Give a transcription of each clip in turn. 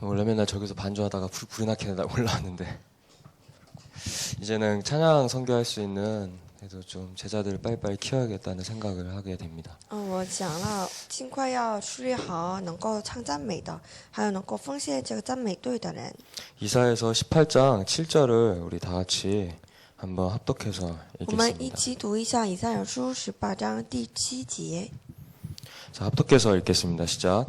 원래 맨날 저기서 반주하다가 불이 나게 올라왔는데 이제는 찬양 선교할 수 있는 그래도 좀 제자들을 빨리빨리 키워야겠다는 생각을 하게 됩니다. 我想了，尽快要树立好能够唱赞美的，还有能够奉献这个赞美队的人。 이사야서 18장 7절을 우리 다 같이 한번 합독해서 我们一 읽겠습니다. 起读一下以赛亚书18章第7节。 자, 합독해서 읽겠습니다. 시작.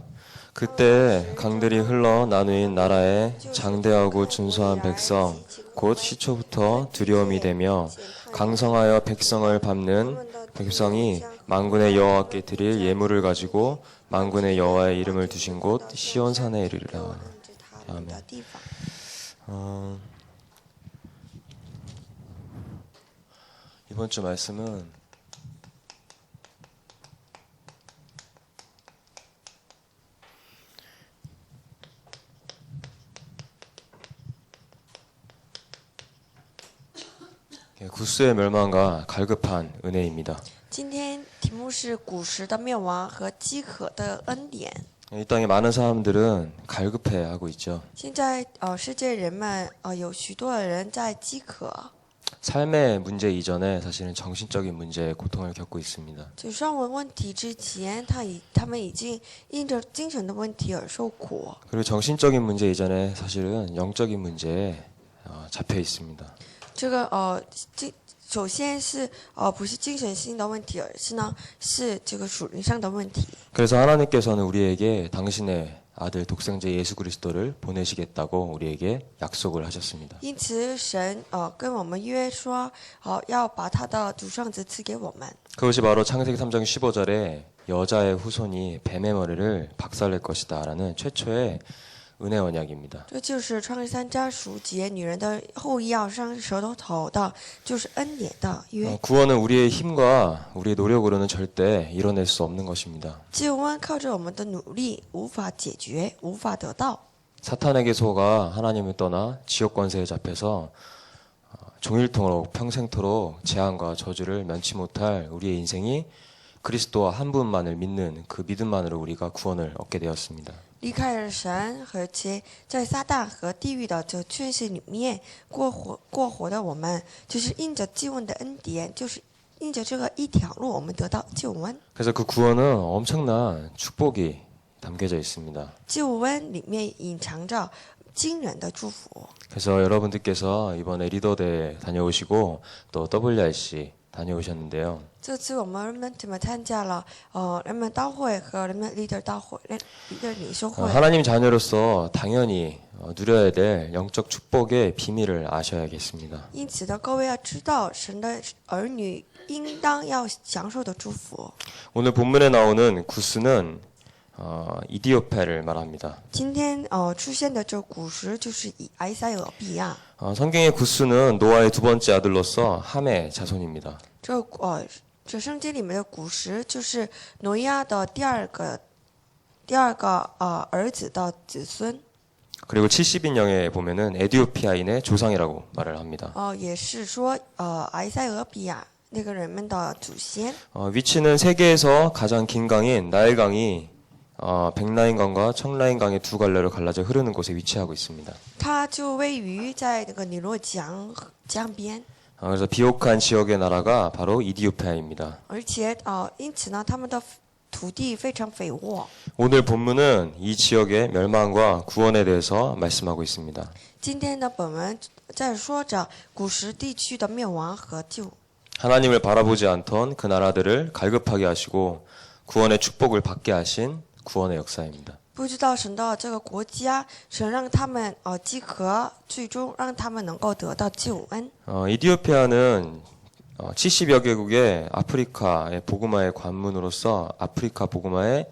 그때 강들이 흘러 나누인 나라에 장대하고 준수한 백성 곧 시초부터 두려움이 되며 강성하여 백성을 밟는 백성이 만군의 여호와께 드릴 예물을 가지고 만군의 여호와의 이름을 두신 곳 시온산에 이르리라. 아멘. 이번 주 말씀은 구스의 멸망과 갈급한 은혜입니다. 今天题目是古时的灭亡和饥渴的恩典。 이 땅에 많은 사람들은 갈급해하고 있죠. 现在世界人们有许多的人在饥渴。 삶의 문제 이전에 사실은 정신적인 문제에 고통을 겪고 있습니다. 就上文问题之前，他们已经因着精神的问题而受苦。 그리고 정신적인 문제 이전에 사실은 영적인 문제에 잡혀 있습니다. 这个首先是不是精神性的问题，而是呢是这个属灵上的问题。 그래서 하나님께서는 우리에게 당신의 아들 독생자 예수 그리스도를 보내시겠다고 우리에게 약속을 하셨습니다. 因此神跟我们约说要把他的独生子赐给我们。 그것이 바로 창세기 3장 15절에 여자의 후손이 뱀의 머리를 박살낼 것이다 라는 최초의 은혜 언약입니다. 这就是创世3章15节，女人的后裔要伤舌头的，就是恩典的约。 구원은 우리의 힘과 우리의 노력으로는 절대 이뤄낼 수 없는 것입니다. 救恩靠着我们的努力无法解决，无法得到。 사탄에게 속아 하나님을 떠나 지옥 권세에 잡혀서 종일토록 평생토록 재앙과 저주를 면치 못할 우리의 인생이 그리스도와 한 분만을 믿는 그 믿음만으로 우리가 구원을 얻게 되었습니다. 离开了神，而且在撒旦和地狱的这权势里面过活的我们，就是因着救恩的恩典，就是因着这个一条路，我们得到救恩。 그래서 그 구원은 엄청난 축복이 담겨져 있습니다. 救恩里面隐藏着惊人的祝福。 그래서 여러분들께서 이번에 리더대 다녀오시고 또 WRC 다녀오셨는데요. 这次我们怎么参加了人们大会和人们 leader 大会，leader 领袖会。 하나님 자녀로서 당연히 누려야 될 영적 축복의 비밀을 아셔야겠습니다. 因此呢，各位要知道，神的儿女应当要享受的祝福。 오늘 본문에 나오는 구스는 이디오페를 말합니다. 今天出现的这古时就是以埃塞俄比亚。 성경의 구스는 노아의 두 번째 아들로서 함의 자손입니다. 这圣经里面的古时就是挪亚的第二个儿子的子孙。 그리고 70인령에 보면은 에디오피아인의 조상이라고 말을 합니다. 也是说埃塞俄比亚那个人们的祖先。 위치는 세계에서 가장 긴 강인 나일강이 백라인강과 청라인강의 두 갈래로 갈라져 흐르는 곳에 위치하고 있습니다. 它就位于在那个尼罗江边。 그래서 비옥한 지역의 나라가 바로 이디오피아입니다. 而且因此呢，他们的土地非常肥沃。 오늘 본문은 이 지역의 멸망과 구원에 대해서 말씀하고 있습니다. 今天的本文在说着古时地区的灭亡和救。 하나님을 바라보지 않던 그 나라들을 갈급하게 하시고 구원의 축복을 받게 하신 구원의 역사입니다. 不知道神的这个国家，神让他们饥渴，最终让他们能够得到救恩。 이디오피아는 70여 개국의 아프리카의 복음화의 관문으로서 아프리카 복음화의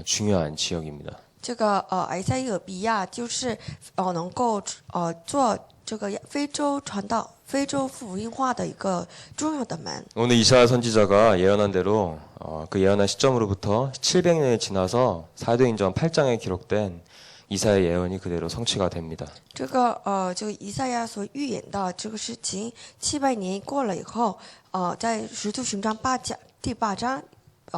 중요한 지역입니다. 这个埃塞俄比亚就是能够做这个非洲传道、非洲福音化的一个重要的门。 오늘 이사야 선지자가 예언한 대로 그 예언한 시점으로부터 700년이 지나서 사도행전 8장에 기록된 이사야의 예언이 그대로 성취가 됩니다. 这个以赛亚所预言的这个事情，700年过了以后，在使徒行传第8章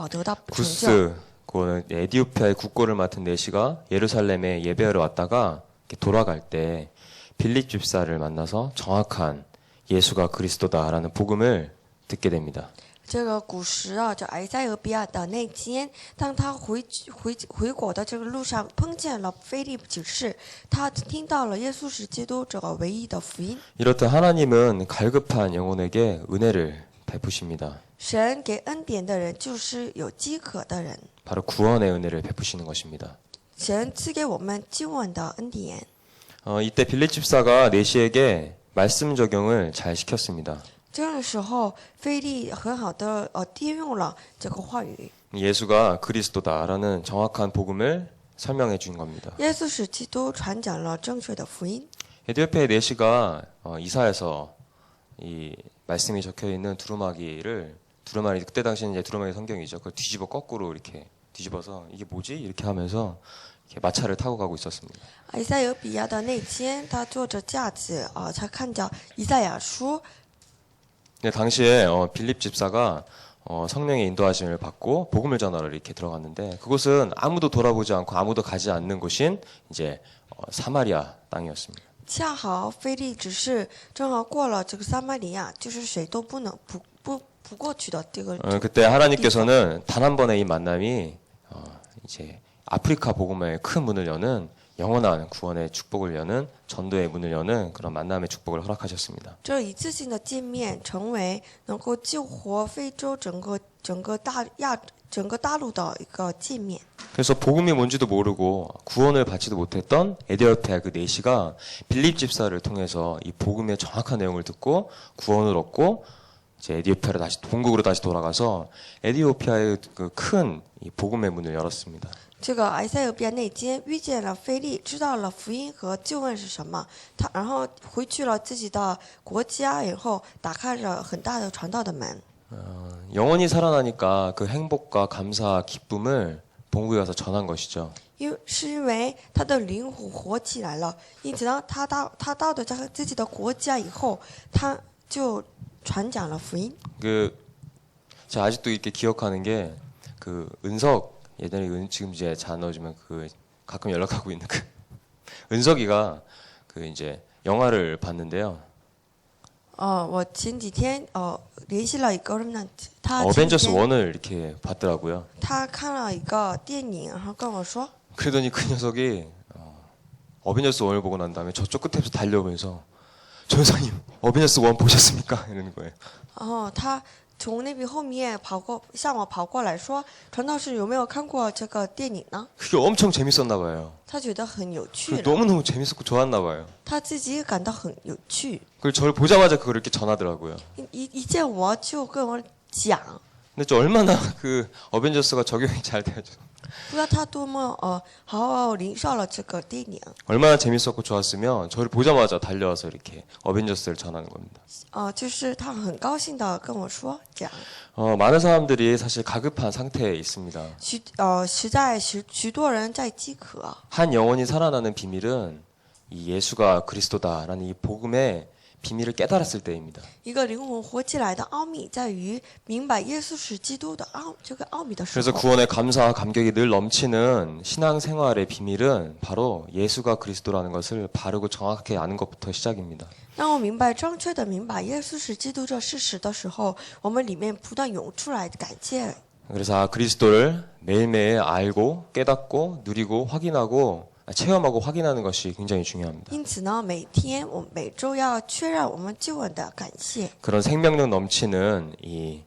得到成就。 구스 그거는 에디오피아의 국고를 맡은 내시가 예루살렘에 예배하러 왔다가 이렇게 돌아갈 때 빌립 집사를 만나서 정확한 예수가 그리스도다라는 복음을 듣게 됩니다. 这个古时啊，这埃塞俄比亚的那间，当他回国的这个路上碰见了腓利执事，他听到了耶稣是基督这个唯一的福音。 이렇듯 하나님은 갈급한 영혼에게 은혜를 베푸십니다. 神给恩典的人就是有饥渴的人， 바로 구원의 은혜를 베푸시는 것입니다. 神赐给我们救恩的恩典。 이때 빌립 집사가 내시에게 말씀 적용을 잘 시켰습니다. 这个时候，腓利很好的借用了这个话语， 예수가 그리스도다라는 정확한 복음을 설명해 준 겁니다. 耶稣是基督，传讲了正确的福音。 에디오피아의 내시가 이사에서 이 말씀이 적혀 있는 두루마기 그때 당시에는 이제 두루마기 성경이죠. 그걸 뒤집어 거꾸로 이렇게 뒤집어서 이게 뭐지? 이렇게 하면서 이렇게 마차를 타고 가고 있었습니다. 埃塞俄比亚的那间，他坐着架子他看着以赛亚书。 근데 당시에 빌립 집사가 성령의 인도하심을 받고 복음을 전하러 이렇게 들어갔는데 그곳은 아무도 돌아보지 않고 아무도 가지 않는 곳인 이제 사마리아 땅이었습니다. 恰好腓利只是正好过了这个撒玛利亚，就是谁都不能不过去的这个。 그때 하나님께서는 단 한 번의 이 만남이 이제 아프리카 복음의 큰 문을 여는 영원한 구원의 축복을 여는 전도의 문을 여는 그런 만남의 축복을 허락하셨습니다. 这一次性的见面，成为能够救活非洲整个大陆的一个见面。 그래서 복음이 뭔지도 모르고 구원을 받지도 못했던 에디오피아 그 내시가 빌립 집사를 통해서 이 복음의 정확한 내용을 듣고 구원을 얻고 이제 에디오피아로 다시 본국으로 다시 돌아가서 에디오피아의 그 큰 이 복음의 문을 열었습니다. 这个埃塞俄比亚那间遇见了腓利，知道了福音和救恩是什么，他然后回去了自己的国家，然后打开了很大的传道的门。 영혼이 살아나니까 그 행복과 감사, 기쁨을 본국에 가서 전한 것이죠. 因为他的灵魂活起来了，因此呢，他到的自己的国家以后，他就传讲了福音。 제가 아직도 이렇게 기억하는 게 그 은석 예전에 지금 이제 잘 넣어주면 그 가끔 연락하고 있는 그 은석이가 그 이제 영화를 봤는데요. 我前几天联系了一个人呢，他 어벤져스 1을 이렇게 봤더라고요. 他看了一个电影，然后跟我说， 그러더니 그 녀석이 어벤져스 1을 보고 난 다음에 저쪽 끝에서 달려오면서 전사님 어벤져스 1 보셨습니까? 이러는 거예요. 然后他从那边后面向我跑过来说，传道士有没有看过这个电影呢？ 그게 엄청 재밌었나 봐요. 他觉得很有趣， 너무너무 재밌었고 좋았나 봐요. 他自己也感到很有趣。 그걸 저를 보자마자 그걸 이렇게 전하더라고요. 一见我就跟我讲， 근데 저 얼마나 그 어벤져스가 적용이 잘 돼가지고 不知道他多么好好领受了这个电影。 얼마나 재밌었고 좋았으면 저를 보자마자 달려와서 이렇게 어벤져스를 전하는 겁니다. 就是他很高兴的跟我说讲， 많은 사람들이 사실 가급한 상태에 있습니다. 许多人在饥渴。 한 영혼이 살아나는 비밀은 이 예수가 그리스도다라는 이 복음의 비밀을 깨달았을 때입니다. 一个灵魂活起来的奥秘在于明白耶稣是基督的这个奥秘的时 그래서 候。 구원의 감사와 감격이 늘 넘치는 신앙생활의 비밀은 바로 예수가 그리스도라는 것을 바르고 정확하게 아는 것부터 시작입니다. 当我明白正确的明白耶稣是基督这事实的时候，我们里面不断涌出来感谢。 그래서 그리스도를 매일매일 알고 깨닫고 누리고 확인하고 체험하고 확인하는 것이 굉장히 중요합니다. 因此呢，每周要确认我们救恩的感谢。 그런 생명력 넘치는 이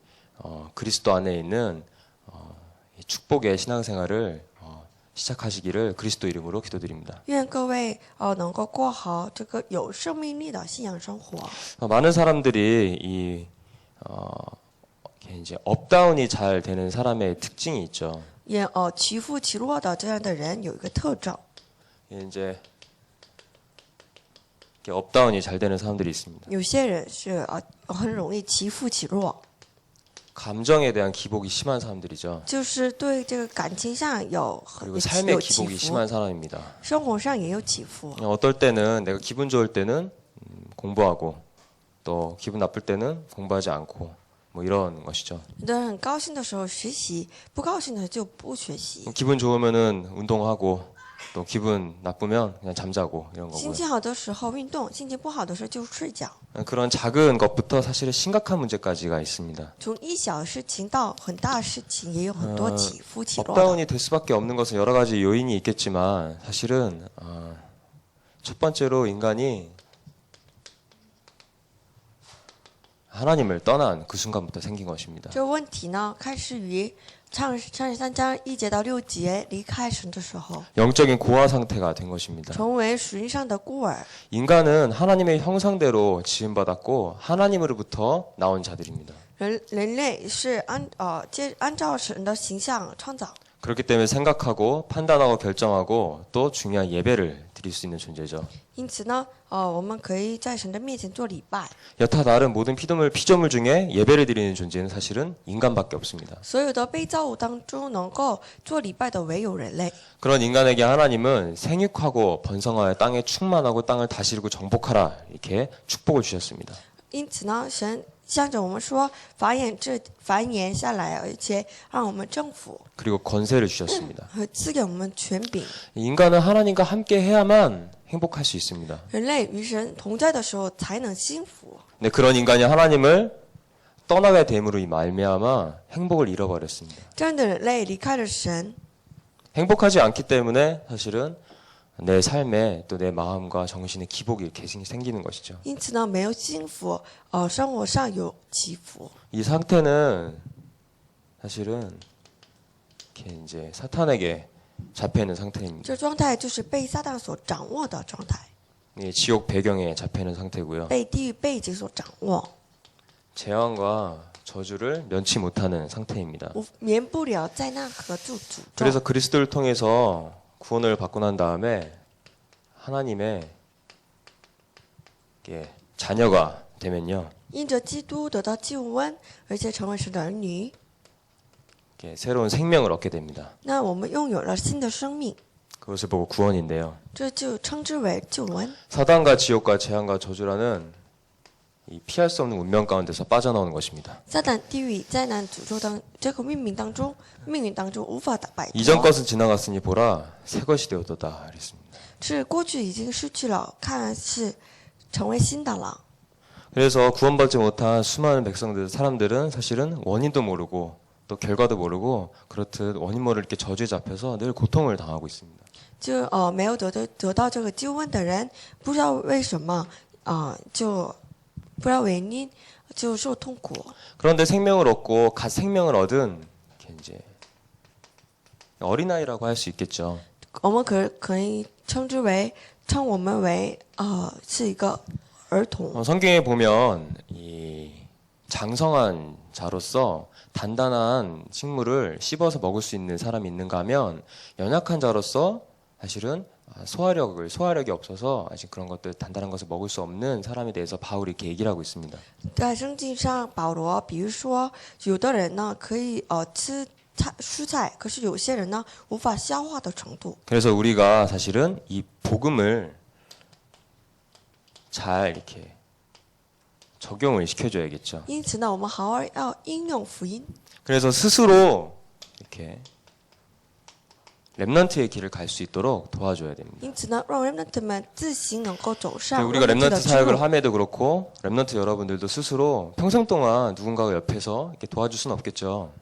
그리스도 안에 있는 이 축복의 신앙생활을 시작하시기를 그리스도 이름으로 기도드립니다. 愿各位能够过好这个有生命力的信仰生活。 많은 사람들이 이 이제 업다운이 잘 되는 사람의 특징이 있죠. 也起伏起落的这样的人有一个特征， 이제 이렇게 업다운이 잘 되는 사람들이 있습니다. 有些人是很容易起伏起落， 감정에 대한 기복이 심한 사람들이죠. 就是对这个感情上有 그리고 삶의 有起 기복이 伏， 심한 사람입니다. 生活上也有起伏。 어떨 때는 내가 기분 좋을 때는 공부하고 또 기분 나쁠 때는 공부하지 않고 뭐 이런 것이죠. 有的人很高兴的时候学习，不高兴的就不学习。 기분 좋으면은 운동하고 또 기분 나쁘면 그냥 잠자고 이런 心 거고요. 情好的时候运动，心情不好的时候就睡觉。 그런 작은 것부터 사실은 심각한 문제까지가 있습니다. 从一小事情到很大的事情，也有很多起伏起落的。 업다운이 될 수밖에 없는 것은 여러 가지 요인이 있겠지만 사실은 첫 번째로 인간이 하나님을 떠난 그 순간부터 생긴 것입니다. 这个问题呢，开始于33章1节到6节离开神的时候， 영적인 고아 상태가 된 것입니다. 成为属灵上的孤儿。 인간은 하나님의 형상대로 지음받았고 하나님으로부터 나온 자들입니다. 人类是按照神的形象创造， 그렇기 때문에 생각하고 판단하고 결정하고 또 중요한 예배를 드릴 수 있는 존재죠. 因此呢，我们可以在神的面前做礼拜。 여타 다른 모든 피조물 중에 예배를 드리는 존재는 사실은 인간밖에 없습니다. 所有的被造物当中，能够做礼拜的唯有人类。 그런 인간에게 하나님은 생육하고 번성하여 땅에 충만하고 땅을 다스리고 정복하라 이렇게 축복을 주셨습니다. 因此呢，神向着我们说，繁衍下来，而且让我们征服， 그리고 권세를 주셨습니다. 和赐给我们权柄。 인간은 하나님과 함께 해야만 행복할 수 있습니다. 人类与神同在的时候才能幸福。 근데 그런 인간이 하나님을 떠나게 됨으로 이 말미암아 행복을 잃어버렸습니다. 这样的人类离开了神， 행복하지 않기 때문에 사실은 내 삶에 또 내 마음과 정신에 기복이 이렇게 생기는 것이죠. 因此呢，没有幸福，生活上有起伏。 이 상태는 사실은 이렇게 이제 사탄에게 잡혀 있는 상태입니다. 这状态就是被撒旦所掌握的状态， 이 지옥 배경에 잡혀 있는 상태고요. 被地狱背景所掌握， 재앙과 저주를 면치 못하는 상태입니다. 免不了灾难和诅诅咒。 그래서 그리스도를 통해서 구원을 받고 난 다음에 하나님의 자녀가 되면요. 因着基督得到救恩，而且成为神的儿女， 새로운 생명을 얻게 됩니다. 那我们拥有了新的生命， 그것을 보고 구원인데요. 这就称之为救恩。 사단과 지옥과 재앙과 저주라는 이 피할 수 없는 운명 가운데서 빠져나오는 것입니다. 撒旦、地狱、灾难、诅咒这个命运当中无法摆 이전 脱。 것은 지나갔으니 보라 새 것이 되었도다 그랬습니다. 是过去已经失去了，看是成为新的了。 그래서 구원받지 못한 수많은 사람들은 사실은 원인도 모르고 또 결과도 모르고 그렇듯 원인 모를 이렇게 저주에 잡혀서 늘 고통을 당하고 있습니다. 就没有得到这个救恩的人，不知道为什么就不知道原因就受痛苦。 그런데 생명을 얻고 갓 생명을 얻은 이렇게 이제 어린아이라고 할 수 있겠죠. 我们可以称我们为是一个儿童。 성경에 보면 이 장성한 자로서 단단한 식물을 씹어서 먹을 수 있는 사람이 있는가 하면 연약한 자로서 사실은 소화력이 없어서 아직 그런 것들 단단한 것을 먹을 수 없는 사람에 대해서 바울이 이렇게 얘기를 하고 있습니다. 在圣经上，保罗比如说，有的人呢可以吃蔬菜，可是有些人呢无法消化的程度。 그래서 우리가 사실은 이 복음을 잘 이렇게 적용을 시켜줘야겠죠. 因此呢，我们好好要应用福音。 그래서 스스로 이렇게 렘넌트의 길을 갈 수 있도록 도와줘야 됩니다. 因此呢，让 remnant 们自行能够走上 우리가 remnant 렘넌트 的之 사역을 路。 함에도 그렇고 렘넌트 여러분들도 스스로 평생 동안 누군가가 옆에서 이렇게 도와줄 수는 없겠죠.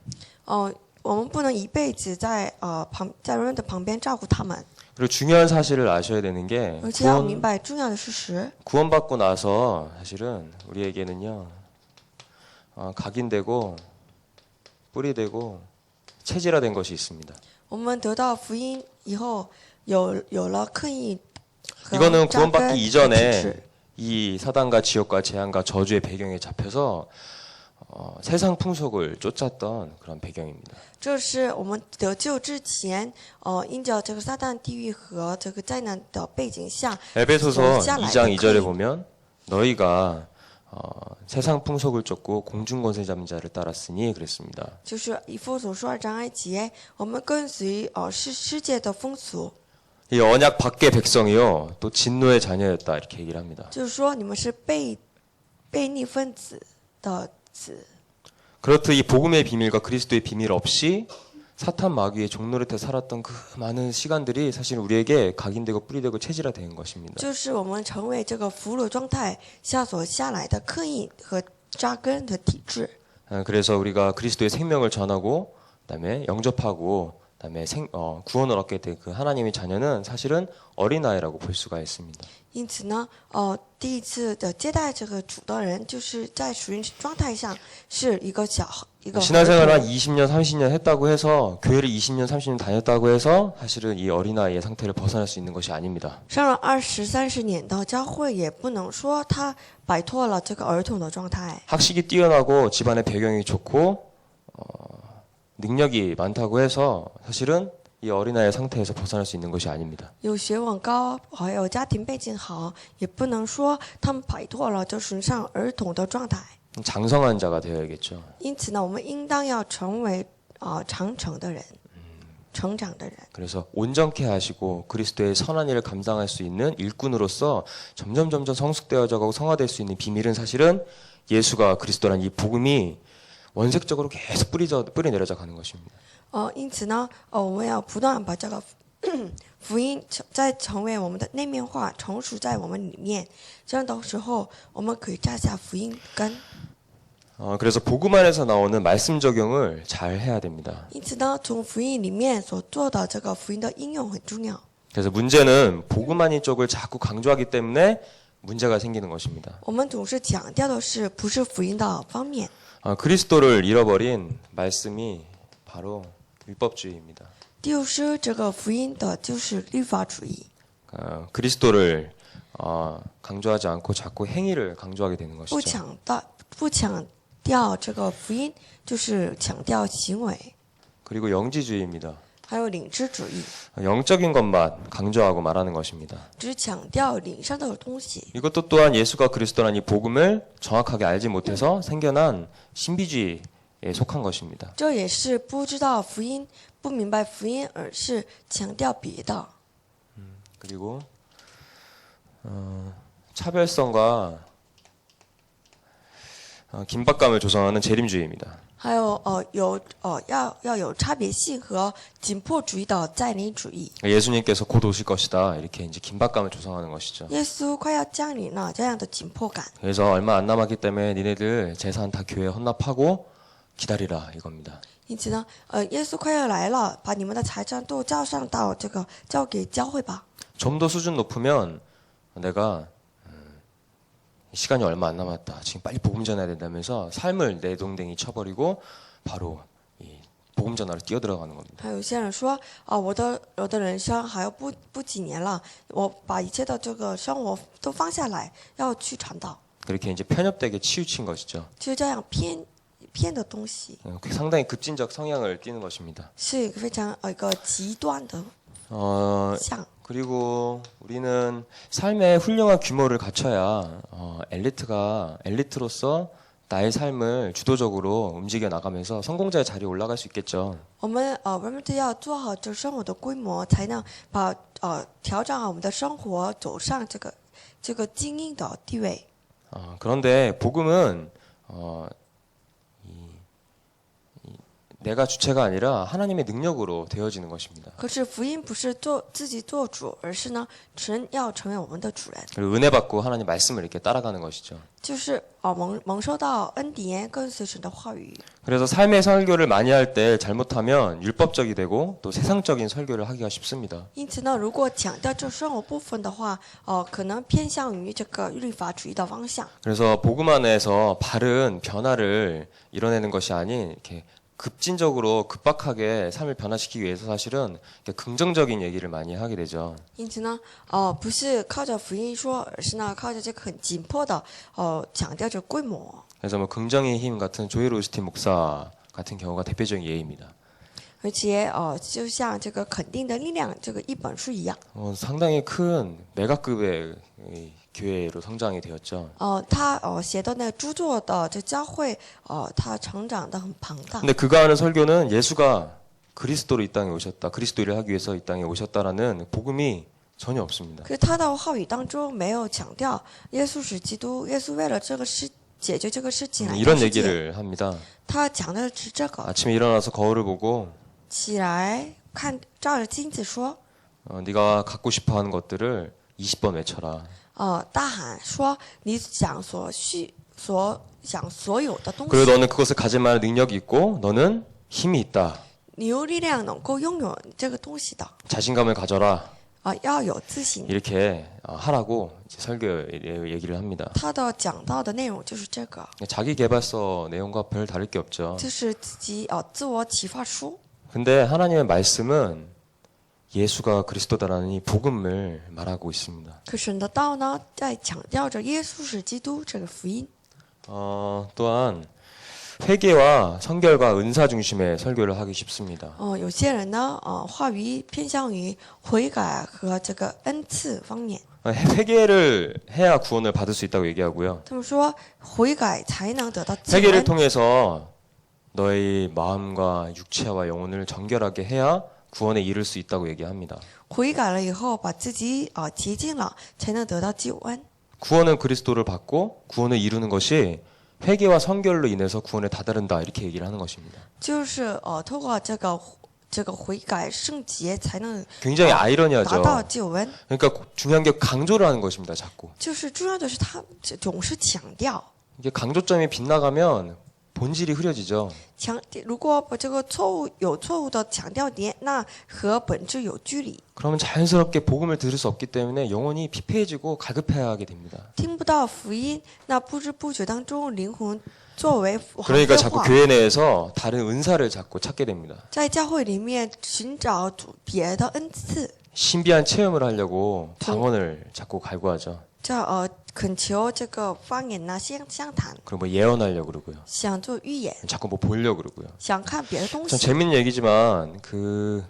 我们不能一辈子在remnant 旁边照顾他们， 그리고 중요한 사실을 아셔야 되는 게 而且要明白重要的事实。 구원받고 나서 사실은 우리에게는요 각인되고 뿌리되고 체질화된 것이 있습니다. 我们得到福音以后，有了刻意和 이거는 扎根 구원받기 的体 이전에 质。 이 사단과 지옥과 재앙과 저주의 배경에 잡혀서 세상 풍속을 쫓았던 그런 배경입니다. 这是我们得救之前，因着这个撒旦、地狱和这个灾难的背景下， 에베소서 下来 2장 的 2절에 刻意。 보면 너희가 세상 풍속을 쫓고 공중 권세 잡는 자를 따랐으니 그랬습니다. 就是以弗所书2章2节，我们跟随世界的风俗， 이 언약 밖의 백성이요 또 진노의 자녀였다 이렇게 얘기를 합니다. 就是说你们是悖逆分子的子。 그렇듯 이 복음의 비밀과 그리스도의 비밀 없이 사탄 마귀의 종노릇에 살았던 그 많은 시간들이 사실 우리에게 각인되고 뿌리되고 체질화된 것입니다. 就是我们成为这个俘虏状态下所下来的刻印和扎根的体制。 그래서 우리가 그리스도의 생명을 전하고 그다음에 영접하고 그다음에 구원을 얻게 된 그 하나님의 자녀는 사실은 어린아이라고 볼 수가 있습니다. 因此呢，第一次的接待这个主的人，就是在属灵状态上是一个一个 신앙생활 한 20년, 30년 했다고 해서 교회를 20년, 30년 다녔다고 해서 사실은 이 어린아이의 상태를 벗어날 수 있는 것이 아닙니다. 上了20、30年的教会，也不能说他摆脱了这个儿童的状态。 학식이 뛰어나고 집안의 배경이 좋고 능력이 많다고 해서 사실은 이 어린아이의 상태에서 벗어날 수 있는 것이 아닙니다. 有学问高，还有家庭背景好，也不能说他们摆脱了就是上儿童的状态。 장성한 자가 되어야겠죠. 因此呢，我们应当要成为长成的人，成长的人。 그래서 온전케 하시고 그리스도의 선한 일을 감당할 수 있는 일꾼으로서 점점 성숙되어져 가고 성화될 수 있는 비밀은 사실은 예수가 그리스도라는 이 복음이 원색적으로 계속 뿌리 내려져 가는 것입니다. 因此呢，我们要不断把这个福音再成为我们的内面化，成熟在我们里面。这样的时候，我们可以扎下福音根。 그래서 복음 안에서 나오는 말씀 적용을 잘 해야 됩니다. 因此呢，从福音里面所做的这个福音的应用很重要。 그래서 문제는 복음 아닌 쪽을 자꾸 강조하기 때문에 문제가 생기는 것입니다. 我们总是强调的是不是福音的方面。 그리스도를 잃어버린 말씀이 바로 율법주의입니다. 丢失这个福音的就是律法主义。 그리스도를 강조하지 않고 자꾸 행위를 강조하게 되는 不 것이죠. 强调这个福音，就是强调行为， 그리고 영지주의입니다. 还有领知主义， 영적인 것만 강조하고 말하는 것입니다. 只强调领上的东西。 이것도 또한 예수가 그리스도라는 이 복음을 정확하게 알지 못해서 생겨난 신비주의에 속한 것입니다. 这也是不知道福音、不明白福音，而是强调别的。 그리고 차별성과 긴박감을 조성하는 재림주의입니다. 还有要有差别性和紧迫主义的在临主义。 예수님께서 곧 오실 것이다. 이렇게 이제 긴박감을 조성하는 것이죠. 耶稣快要降临了，这样的紧迫感。 그래서 얼마 안 남았기 때문에 니네들 재산 다 교회에 헌납하고 기다리라 이겁니다. 因此呢，耶稣快要来了，把你们的财产都交给教会吧。 좀 더 수준 높으면 내가 시간이 얼마 안 남았다. 지금 빨리 복음 전해야 된다면서 삶을 내동댕이 쳐버리고 바로 이 복음 전하러 뛰어들어가는 겁니다. 还有些人说我的人生还有不几年了，我把一切的这个生活都放下来，要去传道， 그렇게 이제 편협되게 치우친 것이죠. 就这样偏的东西， 상당히 급진적 성향을 띠는 것입니다. 是一个非常一个极端的 像。 그리고 우리는 삶의 훌륭한 규모를 갖춰야 엘리트로서 나의 삶을 주도적으로 움직여 나가면서 성공자의 자리에 올라갈 수 있겠죠. 我们都要做好这生活的规模，才能把调整好我们的生活，走上这个精英的地位。 그런데 복음은 내가 주체가 아니라 하나님의 능력으로 되어지는 것입니다. 可是福音不是自己做主，而是呢，神要成为我们的主人， 그리고 은혜 받고 하나님 말씀을 이렇게 따라가는 것이죠. 就是蒙受到恩典，跟随神的话语。 그래서 삶의 설교를 많이 할 때 잘못하면 율법적이 되고 또 세상적인 설교를 하기가 쉽습니다. 因此呢，如果强调这生活部分的话，可能偏向于这个律法主义的方向。 그래서 복음 안에서 바른 변화를 이뤄내는 것이 아닌 이렇게 급진적으로 급박하게 삶을 변화시키기 위해서 사실은 긍정적인 얘기를 많이 하게 되죠. 因此呢，不是靠着福音说，而是呢靠着这个很紧迫的，强调着规模。 그래서 뭐 긍정의 힘 같은 조엘 오스틴 목사 같은 경우가 대표적인 예입니다. 而且就像这个肯定的力量这个一本书一样， 상당히 큰 메가급의 교회로 성장이 되었죠. 他写的那个著作的这教会，他成长的很庞大。 근데 그가 하는 설교는 예수가 그리스도로 이 땅에 오셨다. 그리스도 일을 하기 위해서 이 땅에 오셨다라는 복음이 전혀 없습니다. 可是他的话语当中没有强调耶稣是基督，耶稣为了这个解决这个事情来到 이런 世界。 얘기를 합니다. 他讲的是这个， 아침에 일어나서 거울을 보고 起来看照着镜子说， 네가 갖고 싶어하는 것들을 20번 외쳐라. 大喊说你想所有的东 그리고 西， 너는 그것을 가질 만한 능력이 있고 너는 힘이 있다. 你有力量能够拥有这个东西的， 자신감을 가져라. 要有自信。 이렇게 하라고 이제 설교 얘기를 합니다. 他的讲到的内容就是这个， 자기 개발서 내용과 별 다를 게 없죠. 就是自我启发书。 근데 하나님의 말씀은 예수가 그리스도다라는 이 복음을 말하고 있습니다. 可神的道呢，在强调着耶稣是基督这个福音。 또한 회개와 성결과 은사 중심의 설교를 하기 쉽습니다. 有些人呢，话语偏向于悔改和这个恩赐方面。 회개를 해야 구원을 받을 수 있다고 얘기하고요. 他们说悔改才能得到救 회개를 恩。 통해서 너의 마음과 육체와 영혼을 정결하게 해야 구원에 이를 수 있다고 얘기합니다. 悔改了以后，把自己洁净了，才能得到救恩。 구원은 그리스도를 받고 구원을 이루는 것이 회개와 성결로 인해서 구원에 다다른다 이렇게 얘기를 하는 것입니다. 就是透过这个悔改圣洁，才能 굉장히 达 아이러니하죠. 到救恩。 그러니까 중요한 게 강조를 하는 것입니다. 자꾸 就是重要的是，他总是强调。 이게 강조점이 빗나가면 본질이 흐려지죠. 如果把这个有错误的强调点，那和本质有距离， 그러면 자연스럽게 복음을 들을 수 없기 때문에 영혼이 피폐해지고 갈급해하게 됩니다. 听不到福音，那不知不觉当中灵魂作为 그러니까 黑 자꾸 化， 교회 내에서 다른 은사를 자꾸 찾게 됩니다. 在教会里面寻找别的恩赐， 신비한 체험을 하려고 방언을 자꾸 갈구하죠. 恳求这个方言呐，相谈， 그리고 뭐 예언하려고 그러고요. 想做预言， 자꾸 뭐 보려고 그러고요. 想看别的东 참 西。 재밌는 얘기지만 그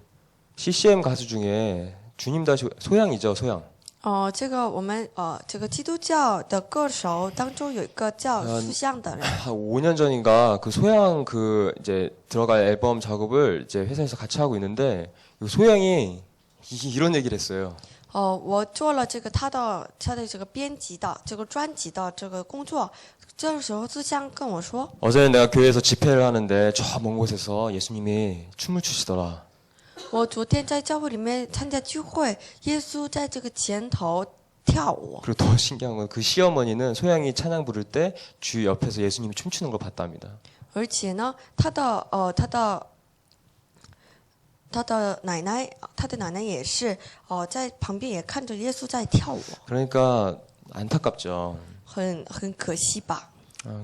CCM 가수 중에 주님 다시 소양이죠, 소양. 这个我们这个基督教的歌手当中有一个叫苏相的人， 한 5년 전인가 그 소양 그 이제 들어갈 앨범 작업을 이제 회사에서 같이 하고 있는데 이 소양이 이런 얘기를 했어요. 我做了这个他的这个编辑的这个专辑的这个工作，这个时候苏相跟我说， 어제는 내가 교회에서 집회를 하는데 저 먼 곳에서 예수님이 춤을 추시더라. 我昨天在教会里面参加聚会，耶稣在这个前头跳舞。 그리고 더 신기한 건 그 시어머니는 소양이 찬양 부를 때 주 옆에서 예수님이 춤추는 걸 봤답니다. 而且呢，他的奶奶也是在旁边也看着耶稣在跳舞， 그러니까 안타깝죠. 很可惜吧。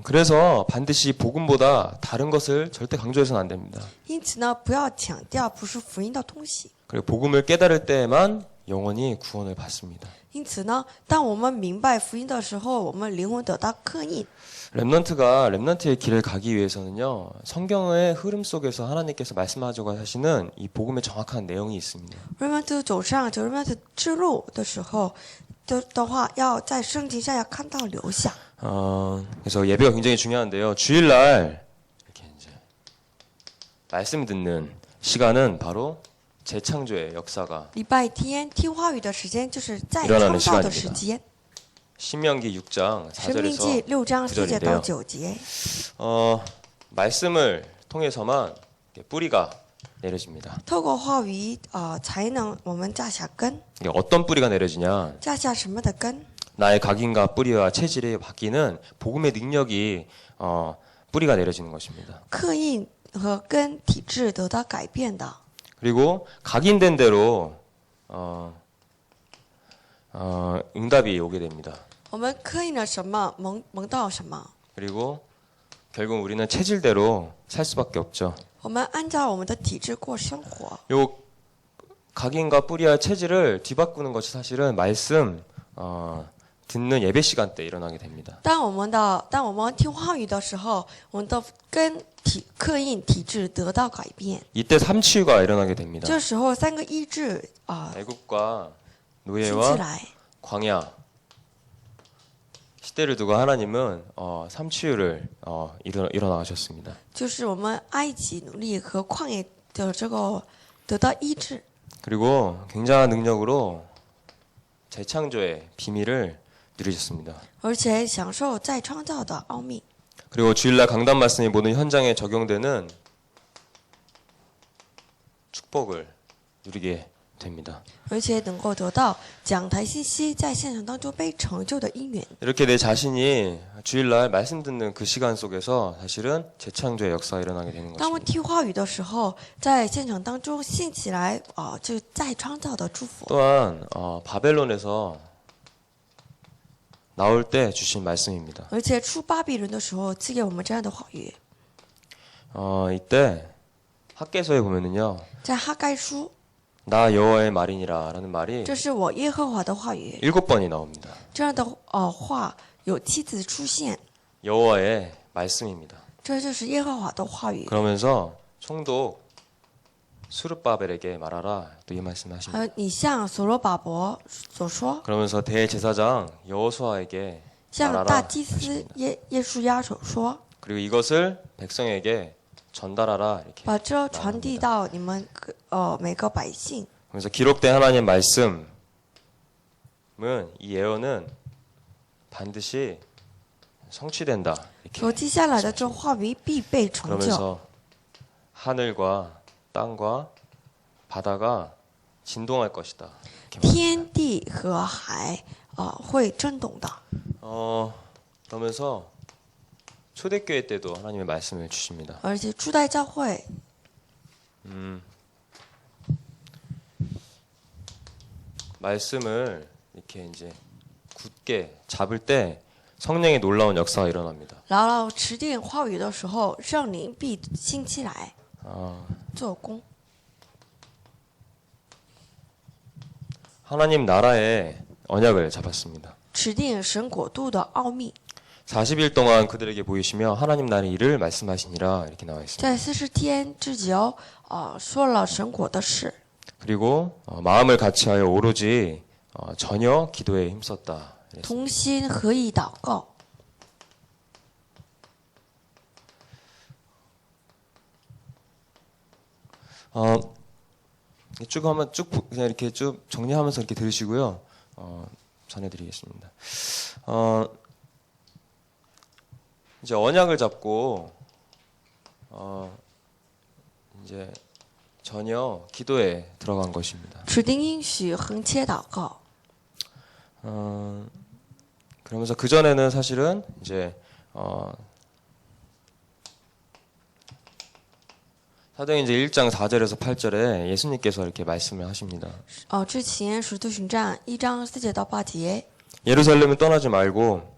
그래서 반드시 복음보다 다른 것을 절대 강조해서는 안 됩니다. 因此呢，不要强调不是福音的东西。 그리고 복음을 깨달을 때에만 영혼이 구원을 받습니다. 因此呢，当我们明白福音的时候，我们灵魂得到刻印。 렘넌트의 길을 가기 위해서는요. 성경의 흐름 속에서 하나님께서 말씀하자고 하시는 이 복음의 정확한 내용이 있습니다. 人们就走上这人们的之路的时候，的话，要在圣经上要看到留下。 그래서 예배가 굉장히 중요한데요. 주일날 이렇게 이제 말씀 듣는 시간은 바로 재창조의 역사가 礼拜天听话语的时间，就是再 일어나는 创造的时间。 신명기 6장 生命记 4절에서 6章4节到 9절인데요. 9节， 말씀을 통해서만 이렇게 뿌리가 내려집니다. 透过话语才能我们架下根。 이게 어떤 뿌리가 내려지냐? 架下什么的根？ 나의 각인과 뿌리와 체질이 바뀌는 복음의 능력이 뿌리가 내려지는 것입니다. 刻印和根体质得到改变的。 그리고 각인된 대로 응답이 오게 됩니다. 我们刻印了什么，蒙到什么。 그리고 결국 우리는 체질대로 살 수밖에 없죠. 我们按照我们的体质过生活。 요 각인과 뿌리와 체질을 뒤바꾸는 것이 사실은 말씀 듣는 예배 시간 때 일어나게 됩니다. 当我们听话语的时候，我们的根刻印体质得到改变。 이때 삼치유가 일어나게 됩니다. 这时候三个医治애국과 兴起 노예와 来。 광야 시대를 두고 하나님은 삼치유를 일어나셨습니다. 就是我们埃及奴隶和旷野的这个得到医治， 그리고 굉장한 능력으로 재창조의 비밀을 누리셨습니다. 而且享受再创造的奥秘。 그리고 주일날 강단 말씀이 모든 현장에 적용되는 축복을 누리게 됩니다. 而且能够得到讲台信息在现场当中被成就的因缘。 이렇게 내 자신이 주일날 말씀 듣는 그 시간 속에서 사실은 재창조의 역사가 일어나게 되는 当我 것입니다. 听话语的时候，在现场当中兴起来这再创造的祝福。 또한 바벨론에서 나올 때 주신 말씀입니다. 而且出巴比伦的时候赐给我们这样的话语。 이때 학개서에 보면은요. 在哈该书， 나 여호와의 말이니라라는 말이 这是我耶和华的话语。 7번이 나옵니다. 这样的话有7次出现， 여호와의 말씀입니다. 这就是耶和华的话语。 그러면서 총독 수르바벨에게 말하라 또 이 말씀하십니다. 你向所罗巴伯所说， 그러면서 대제사장 여호수아에게 向大 말하라 祭司 하십니다. 耶稣亚所说， 그리고 이것을 백성에게 전달하라 이렇게. 把这传递到你们每个百姓。 그래서 기록된 하나님의 말씀은 이 예언은 반드시 성취된다. 所 이렇게. 记下来的这话语必被成就， 그러면서 하늘과 땅과 바다가 진동할 것이다. 이렇게 말합니다. 天地和海会震动的。 그러면서 초대교회 때도 하나님의 말씀을 주십니다. 而且初代教会 말씀을 이렇게 이제 굳게 잡을 때 성령의 놀라운 역사가 일어납니다. 牢牢持定话语的时候，圣灵必兴起来 做工。 하나님 나라의 언약을 잡았습니다. 持定神国度的奥秘， 40일 동안 그들에게 보이시며 하나님 나라의 일을 말씀하시니라 이렇게 나와 있습니다. 在40天之久，说了神国的事， 그리고 마음을 같이하여 오로지 전혀 기도에 힘썼다. 同心合意祷告。 그냥 이렇게 쭉 정리하면서 이렇게 들으시고요. 전해드리겠습니다. 이제 언약을 잡고 이제 전혀 기도에 들어간 것입니다. 指定应许横切祷告。 그러면서 그 전에는 사실은 이제 사도행 이제 1장 4절에서 8절에 예수님께서 이렇게 말씀을 하십니다. 之前使徒行传1章4节到8节， 예루살렘을 떠나지 말고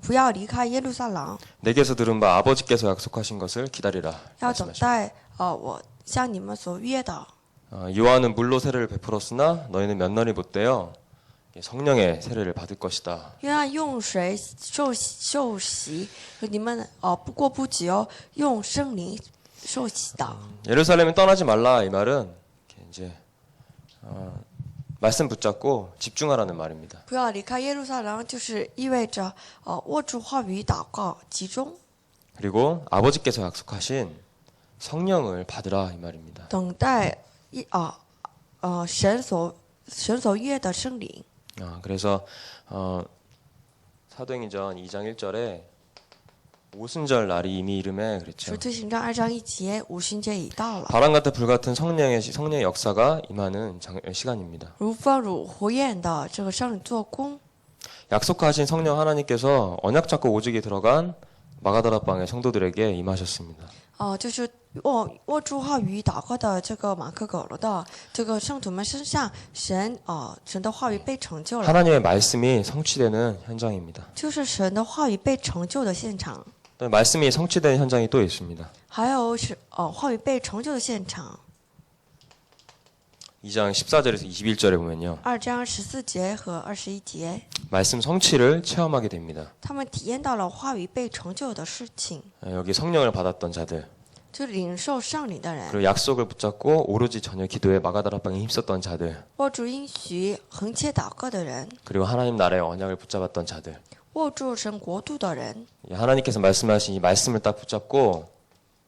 不要离开耶路撒冷， 내게서 들은 바 아버지께서 약속하신 것을 기다리라. 要等 말씀하십니다. 待我向你们所约的。 요한은 물로 세례를 베풀었으나 너희는 몇 날이 못되어 성령의 세례를 받을 것이다. 约翰用水受洗，你们不过不久用圣灵受洗的。 예루살렘을 떠나지 말라 이 말은 이렇게 이제 말씀 붙잡고 집중하라는 말입니다. 不要离开耶路撒冷，就是意味着握住话语祷告，集中 그리고 아버지께서 약속하신 성령을 받으라 이 말입니다. 等待神所约的圣灵。 그래서 사도행전 2장 1절에 오순절 날이 이미 이름에 使 그랬죠. 徒行传2章1节，五旬节已到了， 바람 같은 불 같은 성령의 역사가 임하는 시간입니다. 如风如火焰的这个圣灵做工。 약속하신 성령 하나님께서 언약 잡고 오직에 들어간 마가다라 방의 성도들에게 임하셨습니다. 就是握住话语祷告的这个马可狗罗的这个圣徒们身上，神的话语被成就了， 하나님의 말씀이 성취되는 현장입니다. 就是神的话语被成就的现场。 또 말씀이 성취되는 현장이 또 있습니다. 还有是话语被成就的现场。 2장 14절에서 21절에 보면요. 2章14节和21节， 말씀 성취를 체험하게 됩니다. 他们体验到了话语被成就的事情， 여기 성령을 받았던 자들, 就领受圣灵的人， 그리고 약속을 붙잡고 오로지 전혀 기도에 마가다라 방에 힘썼던 자들, 握住应许横切祷告的人， 그리고 하나님 나라의 언약을 붙잡았던 자들. 握住神国度的人， 하나님께서 말씀하신 이 말씀을 딱 붙잡고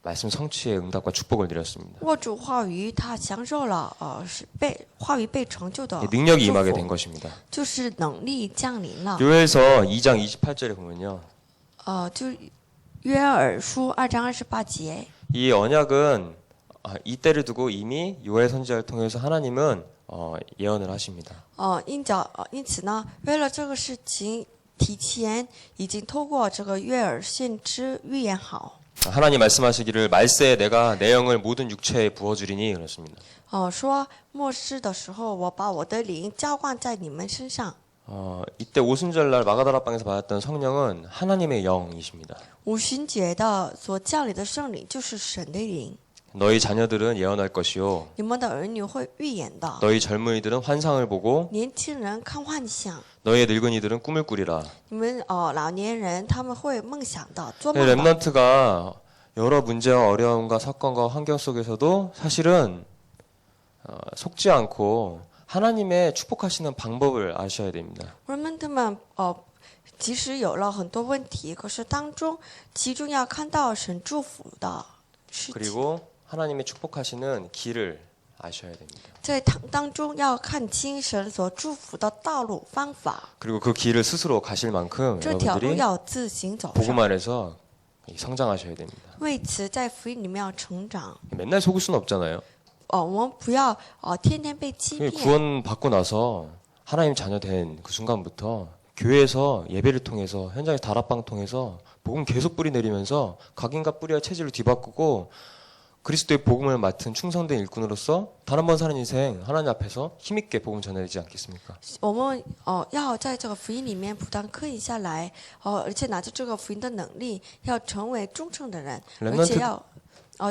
말씀 성취의 응답과 축복을 드렸습니다. 握住话语，他享受了是被话语被成就的 능력이 祝 임하게 福 된 것입니다. 就是能力降临了。 요엘서 2장 28절에 보면요. 就约珥书2章28节， 이 언약은 이때를 두고 이미 요엘 선지자를 통해서 하나님은 예언을 하십니다. 因此呢，为了这个事情，提前已经透过这个约珥先知预言好。 하나님 말씀하시기를 말세에 내가 내 영을 모든 육체에 부어주리니 그렇습니다. 说末世的时候，我把我的灵浇灌在你们身上。 이때 오순절날 마가다라방에서 받았던 성령은 하나님의 영이십니다. 五旬节的所降临的圣灵就是神的灵， 너희 자녀들은 예언할 것이요 你们的儿女会预言的， 너희 젊은이들은 환상을 보고 年轻人看幻想， 너희 늙은이들은 꿈을 꾸리라. 你们老年人他们会梦想的，做梦 네, 的。 렘넌트가 여러 문제와 어려움과 사건과 환경 속에서도 사실은 속지 않고 하나님의 축복하시는 방법을 아셔야 됩니다. 人们他们即使有了很多问题，可是其中要看到神祝福的事情， 그리고 하나님의 축복하시는 길을 아셔야 됩니다. 在当中要看清神所祝福的道路方法， 그리고 그 길을 스스로 가실 만큼 这条路 여러분들이 要自行走 복음 上。 안에서 성장하셔야 됩니다. 为此，在福音里面要成长。 맨날 속을 수는 없잖아요. 我们不要天天被欺骗。 구원 받고 나서 하나님 자녀 된 그 순간부터 교회에서 예배를 통해서 현장에서 다락방 통해서 복음 계속 뿌리 내리면서 각인과 뿌리와 체질을 뒤바꾸고 그리스도의 복음을 맡은 충성된 일꾼으로서 단 한 번 사는 인생 하나님 앞에서 힘있게 복음 전해지지 않겠습니까? 我们要在这个福音里面不断刻印下来，而且拿着这个福音的能力，要成为忠诚的人，而且要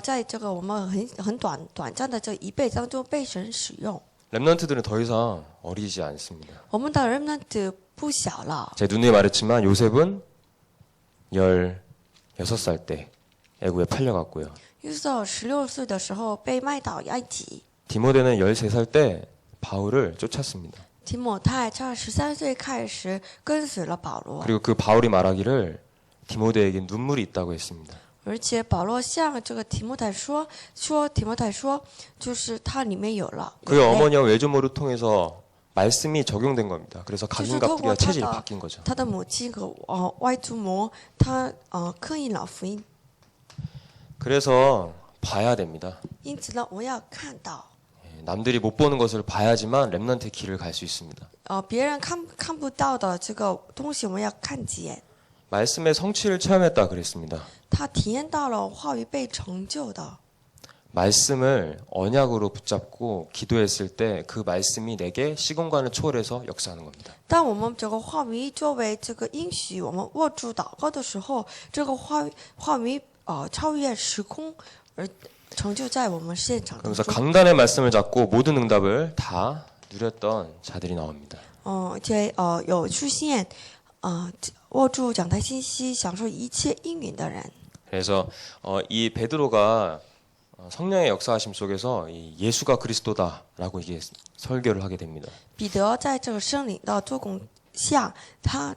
在这个我们很短暂的这一辈当中被神使用。 렘넌트들은 더 이상 어리지 않습니다. 我们的 remnant 不小了。 제가 누누이 말했지만 요셉은 16살 때 애굽에 팔려갔고요. 约瑟16岁的时候被卖到埃及， 디모데는 13살 때 바울을 쫓았습니다. 提摩太在13岁开始跟随了保罗， 그리고 그 바울이 말하기를 디모데에게 눈물이 있다고 했습니다. 而且保罗向这个提摩太说，就是他里面有了 그의 어머니와 외조모를 통해서 말씀이 적용된 겁니다. 그래서 각인과 뿌리와 그래서 체질이 그거 바뀐 거죠. 他的母亲和外祖母，他刻印了福音， 그래서 봐야 됩니다. 因此呢，我要看到， 남들이 못 보는 것을 봐야지만 렘넌트의 길을 갈 수 있습니다. 别人看不到的这个东西，我们要看见。 말씀의 성취를 체험했다 그랬습니다. 他体验到了话语被成就的， 말씀을 언약으로 붙잡고 기도했을 때 그 말씀이 내게 시공간을 초월해서 역사하는 겁니다. 当我们这个话语作为这个应许，我们握住祷告的时候，这个话语超越时空而成就在我们现场当 그래서 中。 강단의 말씀을 잡고 모든 응답을 다 누렸던 자들이 나옵니다. 而且有出现握住讲台信息，享受一切应允的人。 그래서 이 베드로가 성령의 역사하심 속에서 이 예수가 그리스도다라고 이게 설교를 하게 됩니다. 彼得在这个圣灵的做工下，他